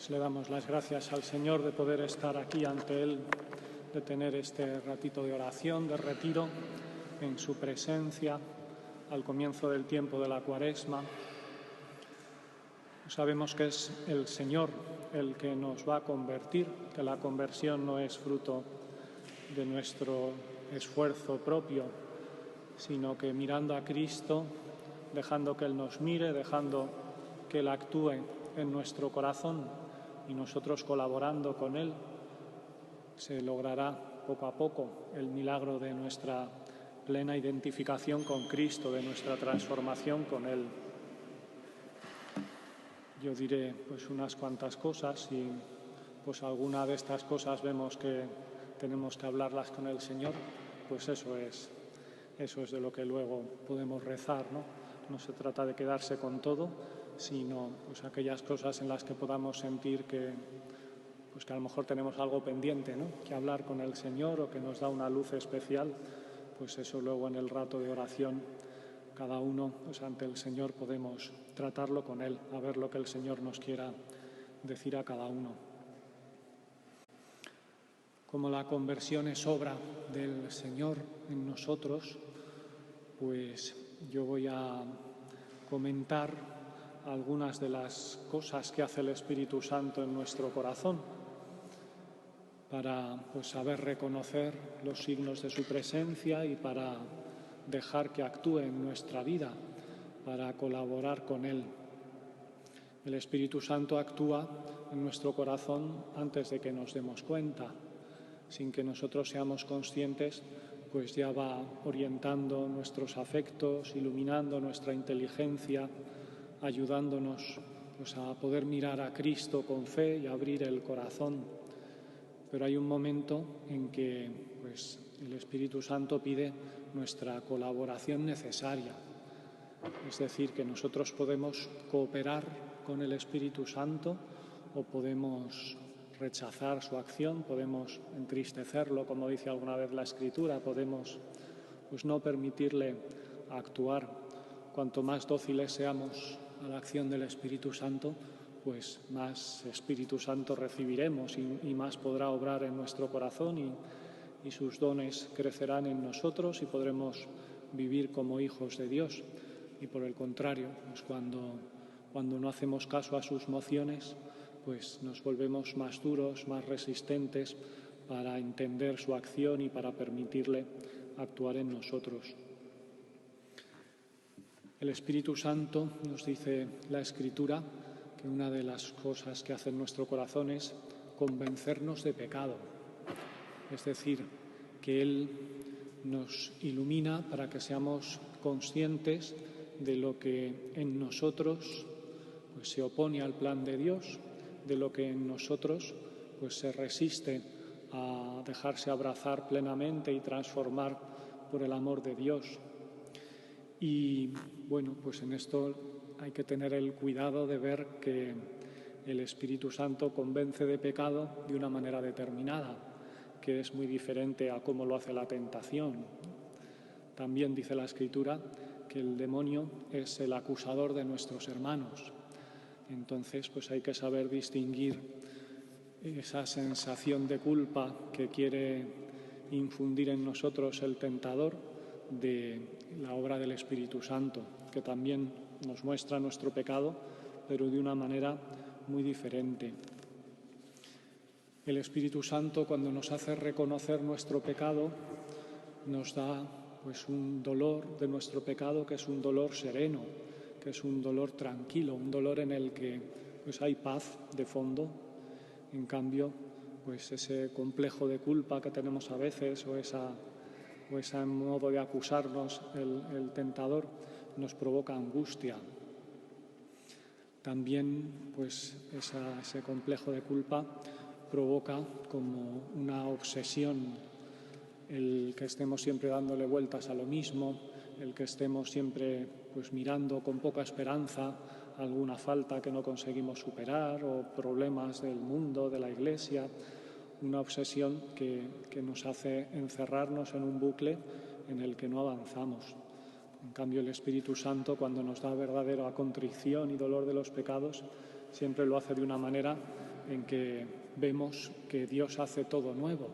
Pues le damos las gracias al Señor de poder estar aquí ante Él, de tener este ratito de oración, de retiro en su presencia al comienzo del tiempo de la Cuaresma. Sabemos que es el Señor el que nos va a convertir, que la conversión no es fruto de nuestro esfuerzo propio, sino que mirando a Cristo, dejando que Él nos mire, dejando que Él actúe en nuestro corazón y nosotros colaborando con Él, se logrará poco a poco el milagro de nuestra plena identificación con Cristo, de nuestra transformación con Él. Yo diré pues unas cuantas cosas y pues alguna de estas cosas vemos que tenemos que hablarlas con el Señor, pues eso es de lo que luego podemos rezar, ¿no? No se trata de quedarse con todo, sino pues aquellas cosas en las que podamos sentir que a lo mejor tenemos algo pendiente, ¿no?, que hablar con el Señor o que nos da una luz especial, pues eso luego en el rato de oración cada uno pues ante el Señor podemos tratarlo con Él, a ver lo que el Señor nos quiera decir a cada uno. Como la conversión es obra del Señor en nosotros, pues yo voy a comentar algunas de las cosas que hace el Espíritu Santo en nuestro corazón para saber reconocer los signos de su presencia y para dejar que actúe en nuestra vida, para colaborar con Él. El Espíritu Santo actúa en nuestro corazón antes de que nos demos cuenta. Sin que nosotros seamos conscientes, pues ya va orientando nuestros afectos, iluminando nuestra inteligencia, ayudándonos a poder mirar a Cristo con fe y abrir el corazón. Pero hay un momento en que el Espíritu Santo pide nuestra colaboración necesaria. Es decir, que nosotros podemos cooperar con el Espíritu Santo o podemos rechazar su acción, podemos entristecerlo, como dice alguna vez la Escritura, podemos no permitirle actuar. Cuanto más dóciles seamos a la acción del Espíritu Santo, pues más Espíritu Santo recibiremos y más podrá obrar en nuestro corazón y sus dones crecerán en nosotros y podremos vivir como hijos de Dios. Y por el contrario, pues cuando no hacemos caso a sus mociones, pues nos volvemos más duros, más resistentes para entender su acción y para permitirle actuar en nosotros. El Espíritu Santo, nos dice la Escritura, que una de las cosas que hace en nuestro corazón es convencernos de pecado. Es decir, que Él nos ilumina para que seamos conscientes de lo que en nosotros se opone al plan de Dios, de lo que en nosotros se resiste a dejarse abrazar plenamente y transformar por el amor de Dios. Y en esto hay que tener el cuidado de ver que el Espíritu Santo convence de pecado de una manera determinada, que es muy diferente a cómo lo hace la tentación. También dice la Escritura que el demonio es el acusador de nuestros hermanos. Entonces, hay que saber distinguir esa sensación de culpa que quiere infundir en nosotros el tentador de la obra del Espíritu Santo, que también nos muestra nuestro pecado, pero de una manera muy diferente. El Espíritu Santo, cuando nos hace reconocer nuestro pecado, nos da un dolor de nuestro pecado que es un dolor sereno, que es un dolor tranquilo, un dolor en el que hay paz de fondo. En cambio, ese complejo de culpa que tenemos a veces o ese modo de acusarnos el tentador nos provoca angustia. También ese complejo de culpa provoca como una obsesión, el que estemos siempre dándole vueltas a lo mismo, el que estemos siempre mirando con poca esperanza alguna falta que no conseguimos superar o problemas del mundo, de la Iglesia, una obsesión que nos hace encerrarnos en un bucle en el que no avanzamos. En cambio, el Espíritu Santo, cuando nos da verdadera contrición y dolor de los pecados, siempre lo hace de una manera en que vemos que Dios hace todo nuevo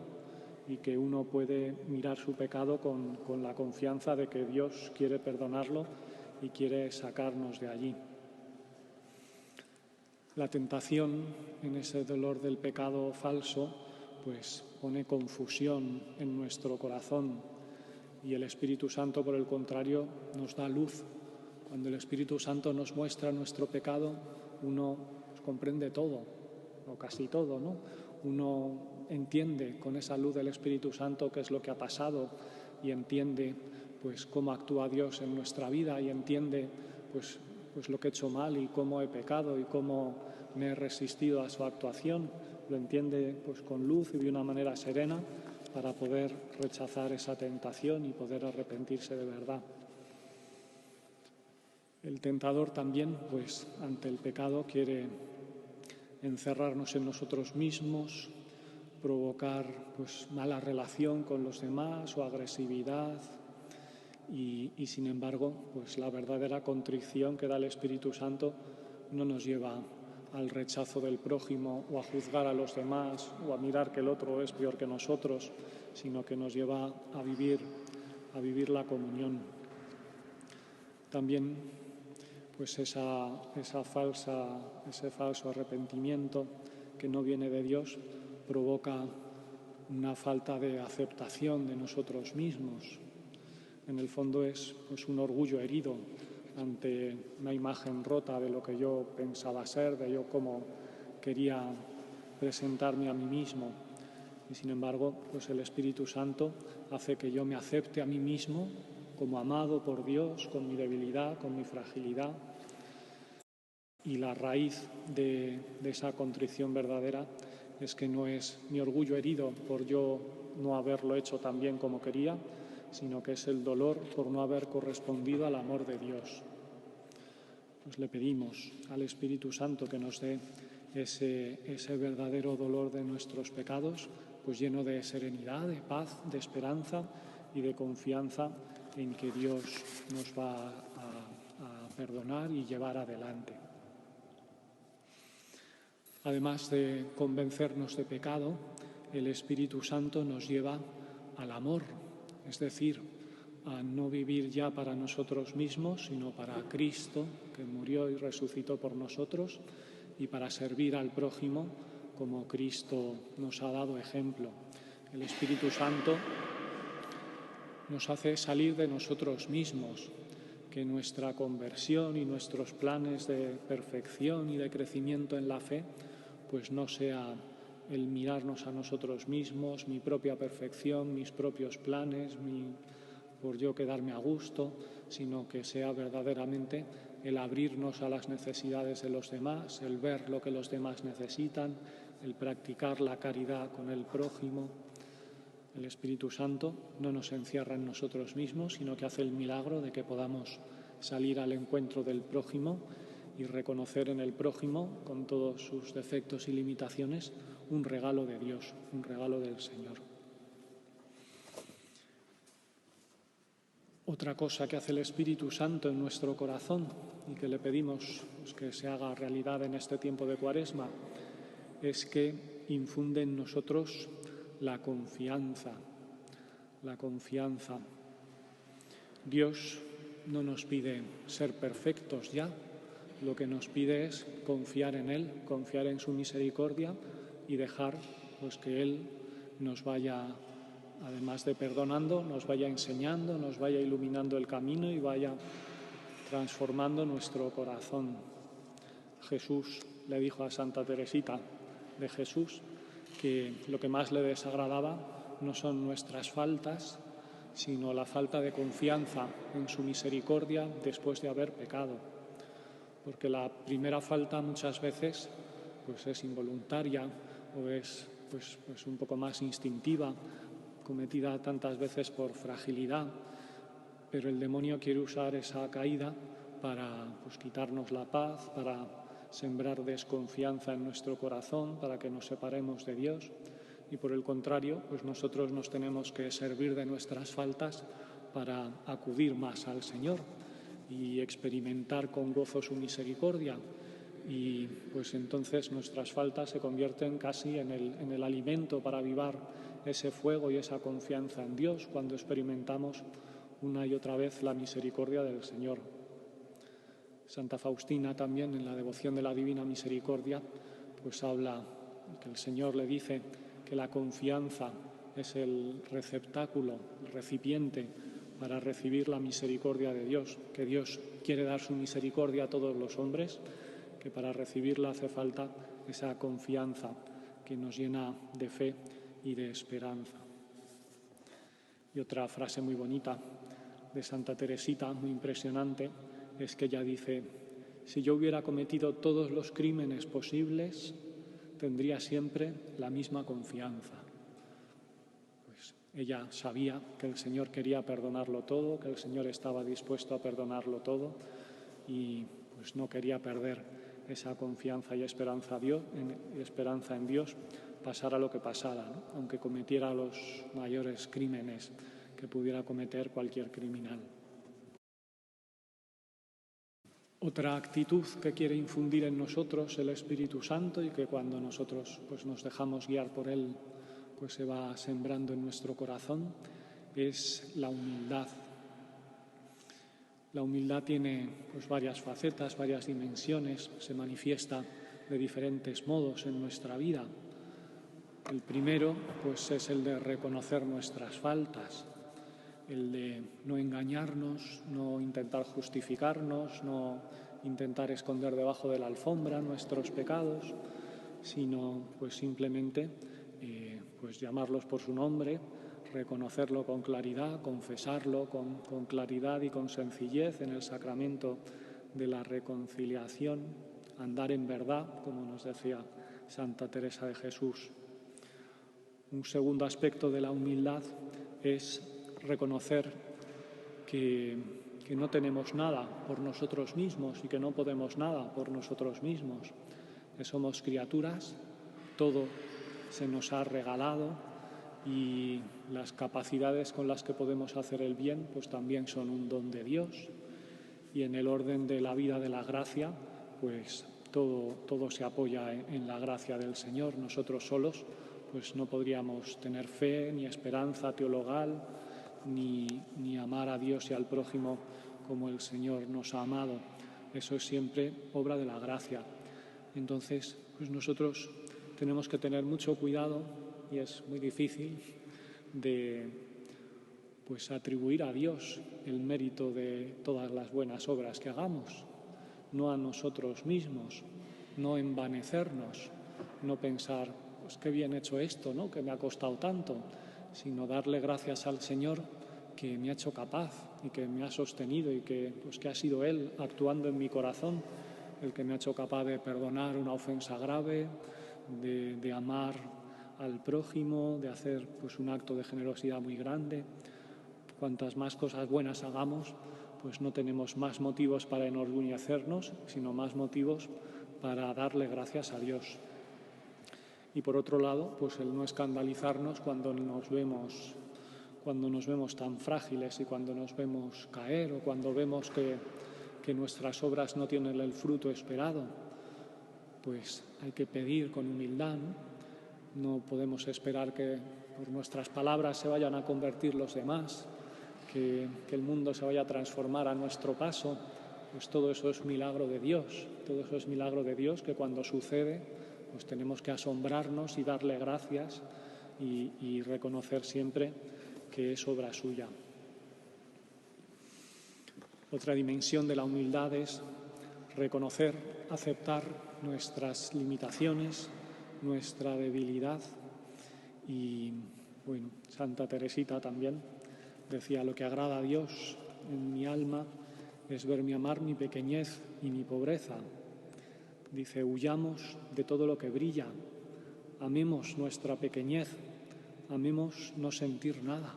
y que uno puede mirar su pecado con la confianza de que Dios quiere perdonarlo y quiere sacarnos de allí. La tentación en ese dolor del pecado falso pues pone confusión en nuestro corazón y el Espíritu Santo, por el contrario, nos da luz. Cuando el Espíritu Santo nos muestra nuestro pecado, uno comprende todo, o casi todo, ¿no? Uno entiende con esa luz del Espíritu Santo qué es lo que ha pasado y entiende pues cómo actúa Dios en nuestra vida y entiende pues lo que he hecho mal y cómo he pecado y cómo me he resistido a su actuación. Lo entiende pues con luz y de una manera serena para poder rechazar esa tentación y poder arrepentirse de verdad. El tentador también, pues ante el pecado, quiere encerrarnos en nosotros mismos, provocar pues mala relación con los demás o agresividad y sin embargo, pues la verdadera contrición que da el Espíritu Santo no nos lleva al rechazo del prójimo o a juzgar a los demás o a mirar que el otro es peor que nosotros, sino que nos lleva a vivir la comunión. También pues ese falso arrepentimiento que no viene de Dios provoca una falta de aceptación de nosotros mismos. En el fondo es pues un orgullo herido ante una imagen rota de lo que yo pensaba ser, de yo cómo quería presentarme a mí mismo. Y sin embargo, pues el Espíritu Santo hace que yo me acepte a mí mismo como amado por Dios, con mi debilidad, con mi fragilidad. Y la raíz de esa contrición verdadera es que no es mi orgullo herido por yo no haberlo hecho tan bien como quería, sino que es el dolor por no haber correspondido al amor de Dios. Pues le pedimos al Espíritu Santo que nos dé ese verdadero dolor de nuestros pecados, pues lleno de serenidad, de paz, de esperanza y de confianza en que Dios nos va a perdonar y llevar adelante. Además de convencernos de pecado, el Espíritu Santo nos lleva al amor, es decir, a no vivir ya para nosotros mismos, sino para Cristo, que murió y resucitó por nosotros, y para servir al prójimo como Cristo nos ha dado ejemplo. El Espíritu Santo nos hace salir de nosotros mismos, que nuestra conversión y nuestros planes de perfección y de crecimiento en la fe pues no sea el mirarnos a nosotros mismos, mi propia perfección, mis propios planes, por yo quedarme a gusto, sino que sea verdaderamente el abrirnos a las necesidades de los demás, el ver lo que los demás necesitan, el practicar la caridad con el prójimo. El Espíritu Santo no nos encierra en nosotros mismos, sino que hace el milagro de que podamos salir al encuentro del prójimo y reconocer en el prójimo, con todos sus defectos y limitaciones, un regalo de Dios, un regalo del Señor. Otra cosa que hace el Espíritu Santo en nuestro corazón y que le pedimos pues, que se haga realidad en este tiempo de Cuaresma es que infunde en nosotros la confianza. Dios no nos pide ser perfectos ya, lo que nos pide es confiar en Él, confiar en su misericordia y dejar pues, que Él nos vaya, además de perdonando, nos vaya enseñando, nos vaya iluminando el camino y vaya transformando nuestro corazón. Jesús le dijo a Santa Teresita de Jesús que lo que más le desagradaba no son nuestras faltas, sino la falta de confianza en su misericordia después de haber pecado. Porque la primera falta muchas veces pues es involuntaria o es pues un poco más instintiva, cometida tantas veces por fragilidad, pero el demonio quiere usar esa caída para pues, quitarnos la paz, para sembrar desconfianza en nuestro corazón, para que nos separemos de Dios. Y por el contrario, pues nosotros nos tenemos que servir de nuestras faltas para acudir más al Señor y experimentar con gozo su misericordia y pues entonces nuestras faltas se convierten casi en el alimento para avivar ese fuego y esa confianza en Dios cuando experimentamos una y otra vez la misericordia del Señor. Santa Faustina también en la devoción de la Divina Misericordia pues habla que el Señor le dice que la confianza es el receptáculo, el recipiente para recibir la misericordia de Dios, que Dios quiere dar su misericordia a todos los hombres, que para recibirla hace falta esa confianza que nos llena de fe y de esperanza. Y otra frase muy bonita de Santa Teresita, muy impresionante, es que ella dice: si yo hubiera cometido todos los crímenes posibles, tendría siempre la misma confianza. Pues ella sabía que el Señor quería perdonarlo todo, que el Señor estaba dispuesto a perdonarlo todo y pues no quería perder esa confianza y esperanza en Dios, pasara lo que pasara, ¿no? Aunque cometiera los mayores crímenes que pudiera cometer cualquier criminal. Otra actitud que quiere infundir en nosotros el Espíritu Santo y que cuando nosotros pues, nos dejamos guiar por Él pues se va sembrando en nuestro corazón es la humildad. La humildad tiene pues, varias facetas, varias dimensiones, se manifiesta de diferentes modos en nuestra vida. El primero pues, es el de reconocer nuestras faltas, el de no engañarnos, no intentar justificarnos, no intentar esconder debajo de la alfombra nuestros pecados, sino pues simplemente pues llamarlos por su nombre, reconocerlo con claridad, confesarlo con claridad y con sencillez en el sacramento de la reconciliación, andar en verdad, como nos decía Santa Teresa de Jesús. Un segundo aspecto de la humildad es reconocer que no tenemos nada por nosotros mismos y que no podemos nada por nosotros mismos, que somos criaturas, todo se nos ha regalado y las capacidades con las que podemos hacer el bien pues también son un don de Dios, y en el orden de la vida de la gracia pues todo se apoya en la gracia del Señor. Nosotros solos pues no podríamos tener fe ni esperanza teologal ni amar a Dios y al prójimo como el Señor nos ha amado. Eso es siempre obra de la gracia. Entonces, pues nosotros tenemos que tener mucho cuidado, y es muy difícil, de pues atribuir a Dios el mérito de todas las buenas obras que hagamos, no a nosotros mismos, no envanecernos, no pensar, pues qué bien hecho esto, ¿no?, que me ha costado tanto, sino darle gracias al Señor que me ha hecho capaz y que me ha sostenido y que ha sido Él actuando en mi corazón el que me ha hecho capaz de perdonar una ofensa grave, de amar al prójimo, de hacer pues un acto de generosidad muy grande. Cuantas más cosas buenas hagamos, pues no tenemos más motivos para enorgullecernos, sino más motivos para darle gracias a Dios. Y por otro lado, pues el no escandalizarnos cuando nos vemos tan frágiles y cuando nos vemos caer o cuando vemos que nuestras obras no tienen el fruto esperado. Pues hay que pedir con humildad, ¿no? No podemos esperar que por nuestras palabras se vayan a convertir los demás, que el mundo se vaya a transformar a nuestro paso. Pues todo eso es milagro de Dios, todo eso es milagro de Dios que cuando sucede pues tenemos que asombrarnos y darle gracias y reconocer siempre que es obra suya. Otra dimensión de la humildad es reconocer, aceptar nuestras limitaciones, nuestra debilidad. Y bueno, Santa Teresita también decía: lo que agrada a Dios en mi alma es verme amar mi pequeñez y mi pobreza. Dice: huyamos de todo lo que brilla, amemos nuestra pequeñez, amemos no sentir nada.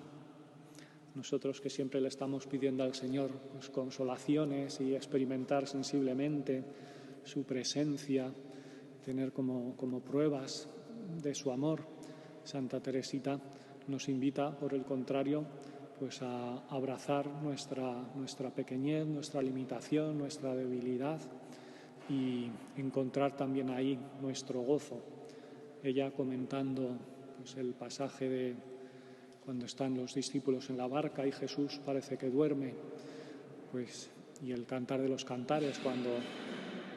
Nosotros que siempre le estamos pidiendo al Señor pues, consolaciones y experimentar sensiblemente su presencia, tener como pruebas de su amor, Santa Teresita nos invita, por el contrario, pues a abrazar nuestra pequeñez, nuestra limitación, nuestra debilidad y encontrar también ahí nuestro gozo. Ella comentando pues, el pasaje de cuando están los discípulos en la barca y Jesús parece que duerme, pues, y el cantar de los cantares cuando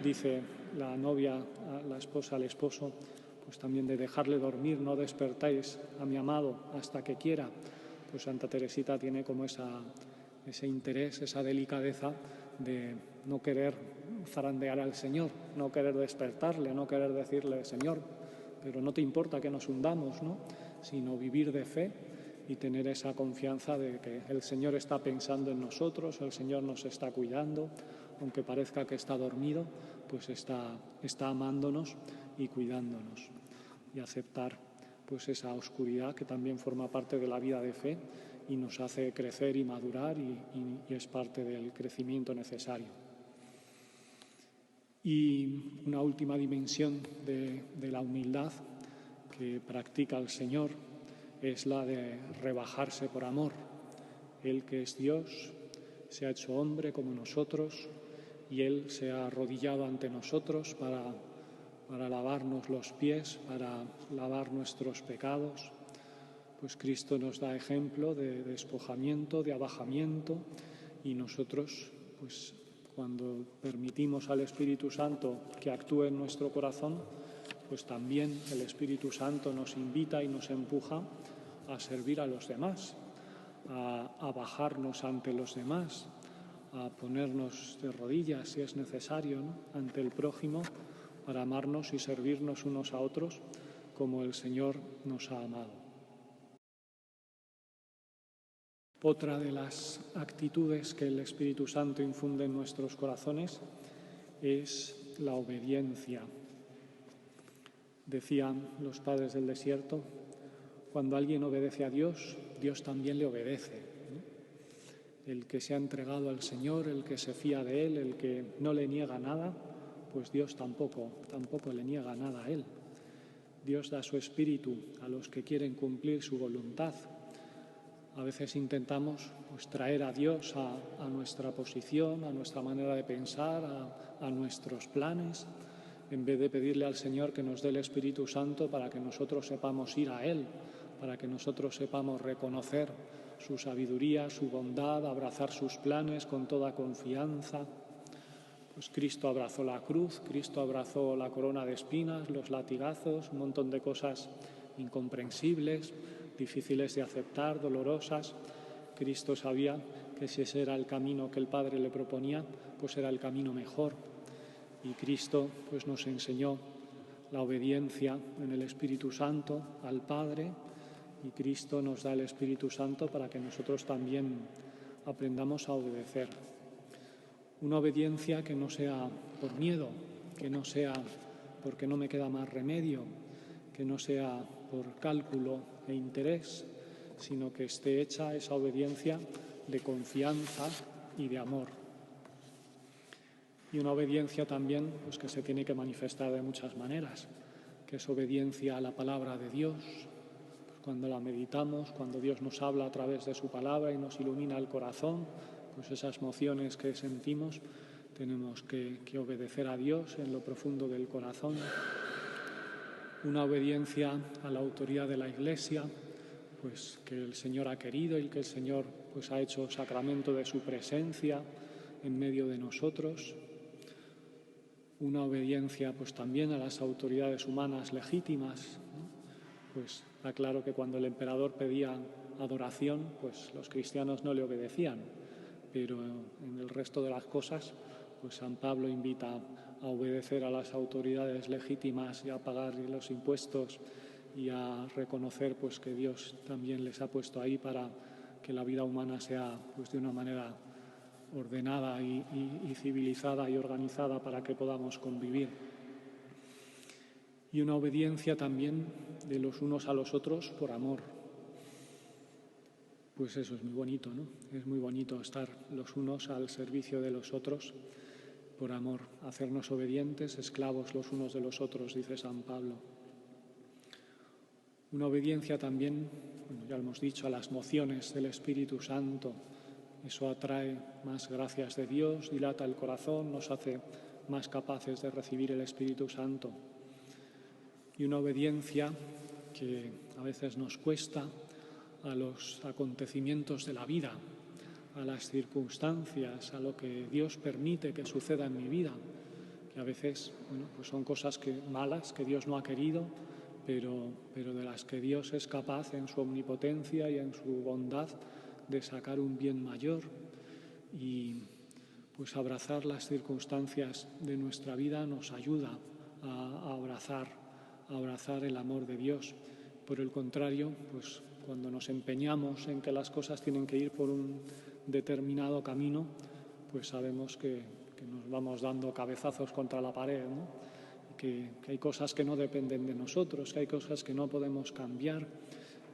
dice la novia, la esposa al esposo, pues también de dejarle dormir, no despertáis a mi amado hasta que quiera. Pues Santa Teresita tiene como ese interés, esa delicadeza de no querer zarandear al Señor, no querer despertarle, no querer decirle, Señor, pero no te importa que nos hundamos, ¿no? Sino vivir de fe y tener esa confianza de que el Señor está pensando en nosotros, el Señor nos está cuidando, aunque parezca que está dormido, pues está amándonos y cuidándonos. Y aceptar pues esa oscuridad que también forma parte de la vida de fe y nos hace crecer y madurar y es parte del crecimiento necesario. Y una última dimensión de la humildad que practica el Señor es la de rebajarse por amor. Él, que es Dios, se ha hecho hombre como nosotros y Él se ha arrodillado ante nosotros para lavarnos los pies, para lavar nuestros pecados. Pues Cristo nos da ejemplo de despojamiento, de abajamiento, y nosotros, pues cuando permitimos al Espíritu Santo que actúe en nuestro corazón, pues también el Espíritu Santo nos invita y nos empuja a servir a los demás, a bajarnos ante los demás, a ponernos de rodillas si es necesario, ¿no?, ante el prójimo, para amarnos y servirnos unos a otros como el Señor nos ha amado. Otra de las actitudes que el Espíritu Santo infunde en nuestros corazones es la obediencia. Decían los padres del desierto, cuando alguien obedece a Dios, Dios también le obedece, ¿no? El que se ha entregado al Señor, el que se fía de Él, el que no le niega nada, pues Dios tampoco le niega nada a Él. Dios da su espíritu a los que quieren cumplir su voluntad. A veces intentamos pues, traer a Dios a nuestra posición, a nuestra manera de pensar, a nuestros planes, en vez de pedirle al Señor que nos dé el Espíritu Santo para que nosotros sepamos ir a Él, para que nosotros sepamos reconocer su sabiduría, su bondad, abrazar sus planes con toda confianza. Pues Cristo abrazó la cruz, Cristo abrazó la corona de espinas, los latigazos, un montón de cosas incomprensibles, difíciles de aceptar, dolorosas. Cristo sabía que si ese era el camino que el Padre le proponía, pues era el camino mejor. Y Cristo pues nos enseñó la obediencia en el Espíritu Santo al Padre, y Cristo nos da el Espíritu Santo para que nosotros también aprendamos a obedecer. Una obediencia que no sea por miedo, que no sea porque no me queda más remedio, que no sea por cálculo e interés, sino que esté hecha esa obediencia de confianza y de amor. Y una obediencia también pues, que se tiene que manifestar de muchas maneras, que es obediencia a la palabra de Dios. Cuando la meditamos, cuando Dios nos habla a través de su palabra y nos ilumina el corazón, pues esas emociones que sentimos, tenemos que obedecer a Dios en lo profundo del corazón. Una obediencia a la autoridad de la Iglesia, pues que el Señor ha querido y que el Señor pues ha hecho sacramento de su presencia en medio de nosotros. Una obediencia pues también a las autoridades humanas legítimas, ¿no? Pues está claro que cuando el emperador pedía adoración, pues los cristianos no le obedecían, pero en el resto de las cosas, pues San Pablo invita a obedecer a las autoridades legítimas y a pagar los impuestos y a reconocer pues que Dios también les ha puesto ahí para que la vida humana sea pues de una manera ordenada y civilizada y organizada para que podamos convivir. Y una obediencia también de los unos a los otros por amor. Pues eso es muy bonito, ¿no? Es muy bonito estar los unos al servicio de los otros por amor, hacernos obedientes, esclavos los unos de los otros, dice San Pablo. Una obediencia también, bueno, ya lo hemos dicho, a las mociones del Espíritu Santo. Eso atrae más gracias de Dios, dilata el corazón, nos hace más capaces de recibir el Espíritu Santo. Y una obediencia que a veces nos cuesta a los acontecimientos de la vida, a las circunstancias, a lo que Dios permite que suceda en mi vida, que a veces pues son cosas malas que Dios no ha querido, pero de las que Dios es capaz en su omnipotencia y en su bondad de sacar un bien mayor. Y pues abrazar las circunstancias de nuestra vida nos ayuda a abrazar el amor de Dios. Por el contrario, pues cuando nos empeñamos en que las cosas tienen que ir por un determinado camino, pues sabemos que nos vamos dando cabezazos contra la pared, ¿no? Que hay cosas que no dependen de nosotros, que hay cosas que no podemos cambiar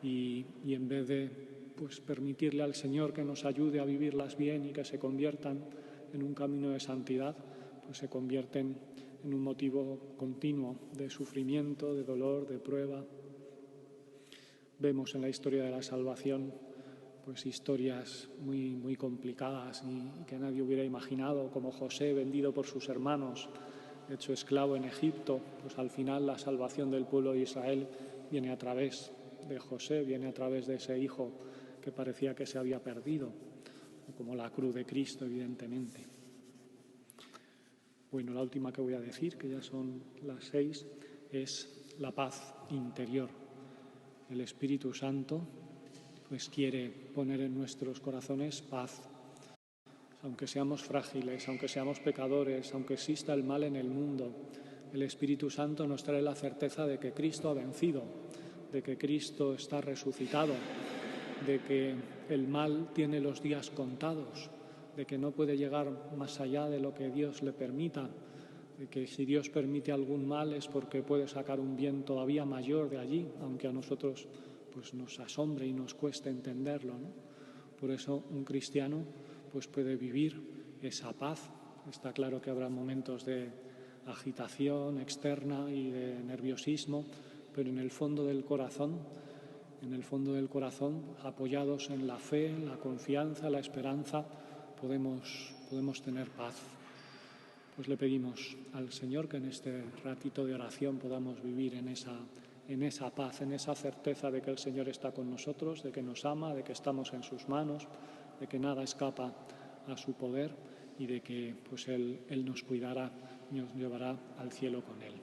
y en vez de pues permitirle al Señor que nos ayude a vivirlas bien y que se conviertan en un camino de santidad, pues se convierten en un motivo continuo de sufrimiento, de dolor, de prueba. Vemos en la historia de la salvación pues historias muy complicadas y que nadie hubiera imaginado, como José vendido por sus hermanos, hecho esclavo en Egipto. Pues al final la salvación del pueblo de Israel viene a través de José, viene a través de ese hijo que parecía que se había perdido, como la cruz de Cristo, evidentemente. Bueno, la última que voy a decir, que ya son las 6, es la paz interior. El Espíritu Santo pues quiere poner en nuestros corazones paz. Aunque seamos frágiles, aunque seamos pecadores, aunque exista el mal en el mundo, el Espíritu Santo nos trae la certeza de que Cristo ha vencido, de que Cristo está resucitado, de que el mal tiene los días contados, de que no puede llegar más allá de lo que Dios le permita, de que si Dios permite algún mal es porque puede sacar un bien todavía mayor de allí, aunque a nosotros pues nos asombre y nos cueste entenderlo, ¿no? Por eso un cristiano pues puede vivir esa paz. Está claro que habrá momentos de agitación externa y de nerviosismo, pero en el fondo del corazón, apoyados en la fe, en la confianza, la esperanza, podemos tener paz. Pues le pedimos al Señor que en este ratito de oración podamos vivir en esa paz, en esa certeza de que el Señor está con nosotros, de que nos ama, de que estamos en sus manos, de que nada escapa a su poder y de que pues Él nos cuidará y nos llevará al cielo con Él.